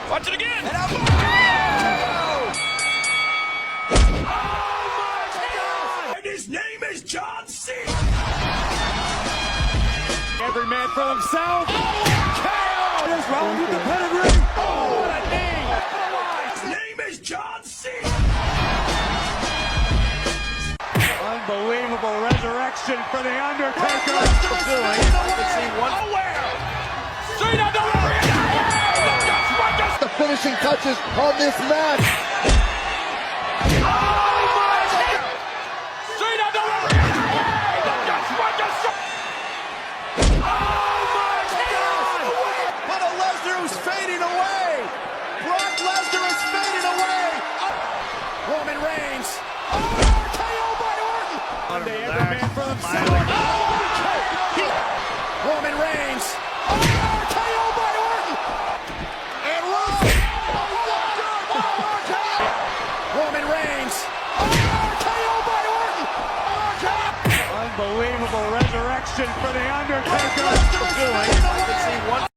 Watch it again. And out. Oh my God! And his name is John C. Every man for himself. KO! Is Rollins with the pedigree. Oh, what a knee! His name is John C. Unbelievable resurrection for the Undertaker. The finishing touches on this match. But a Lesnar who's fading away. Brock Lesnar is fading away. Roman Reigns. KO by Orton. Monday, every man for himself. Roman Reigns. KO by Orton. And Roman Reigns. KO by Orton. Unbelievable resurrection for the Undertaker.